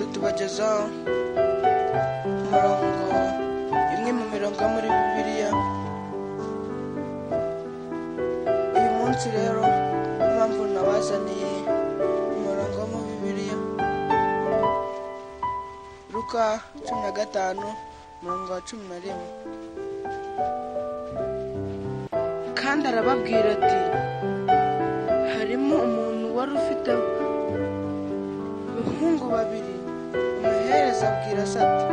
tubagezaho imwe mu mirongo yo muri Bibiliya. Uyu munsi rero impamvu nabazaniye umurongo wo mu Bibiliya, Luka 15:11. Kandi arababwira ati, harimo umuntu wari ufite abahungu babiri. Umuhereza abwira se ati,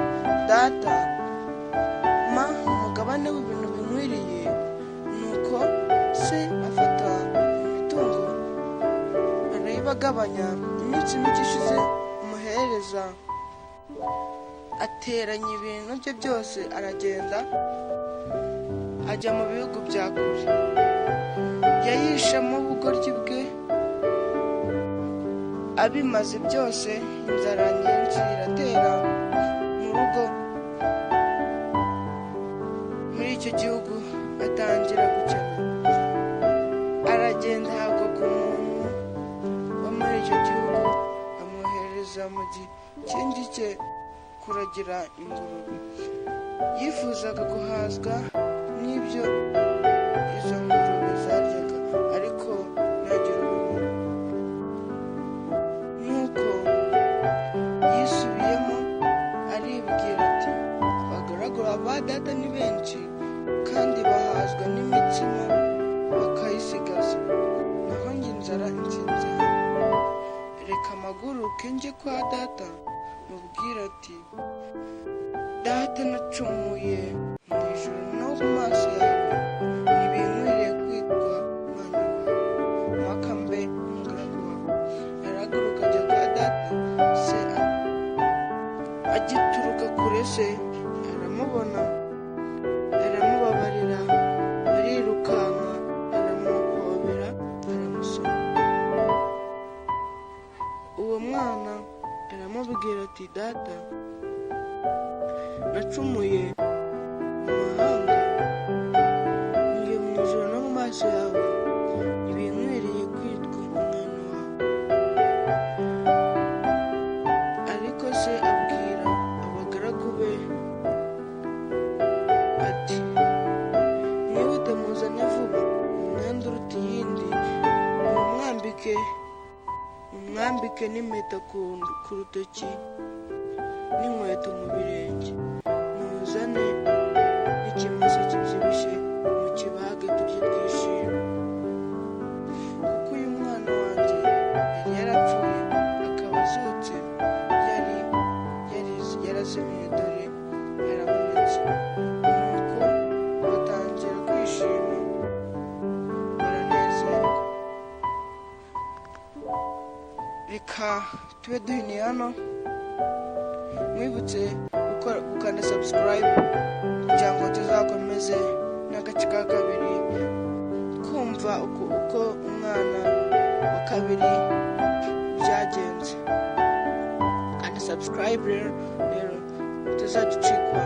data, mpa umugabane w'ibintu binkwiriye. Nuko se afata imitungo arayibagabanya. Iminsi mike ishize, umuhereza ateranya ibintu bye byose, aragenda ajya mu bihugu bya kure. Yayishamo ubugoryi bwe. Abimaze byose, inzara nyinshi iratera mu rugo muri icyo gihugu, atangira gukena. Aragenda ahagwa ku muntu wo muri icyo gihugu, amwohereza mu gikingi cye kuragira ingurube. Yifuzaga guhazwa n'ibyo izo ngurube zaryaga, ariko ntagire ubibona. Nuko yisubiyemo aribwira ati, abagaragu ba data ni benshi, kandi bahazwa n'imitsima bakayisigaza, naho njye inzara insinze. Reka mpaguruke njye kwa data, mubwira ati, data, nacumuye mu ijuru no mu maso yawe, ntibinkwiriye kwitwa umwana wawe, mpaka mbe umugaragu wawe. Arahaguruka ajya kwa data. Se agituruka kure, se aramubona, aramubabarira, arirukanka, aramuhobera, aramusoma. Uwo mwana aramubwira ati, data, nacumuye mu mahanga, ngiye mu ijuru no mu maso yawe, ntibinkwiriye kwitwa umwana wawe. Ariko se abwira abagaragu be ati, mwihute muzane vuba umwenda uruta iyindi, mumwambike n'impeta ku rutoki n'inkweto mu birenge. Muzane n'ikimasa kibyibushye, mukibage turye twishime. Kuko uyu mwana wanjye yari yarapfuye, akaba azutse, yari yarazimiye, dore yarabonetse. Nuko batangira kwishima, baranezerwa. Reka tube duhiniye hano. Mwibutse gukanda subscribe kugira ngo tuzakomeze n'agace ka kabiri, kumva uko umwana wa kabiri byagenze. Kandi subscribe rero tuzaducikwa.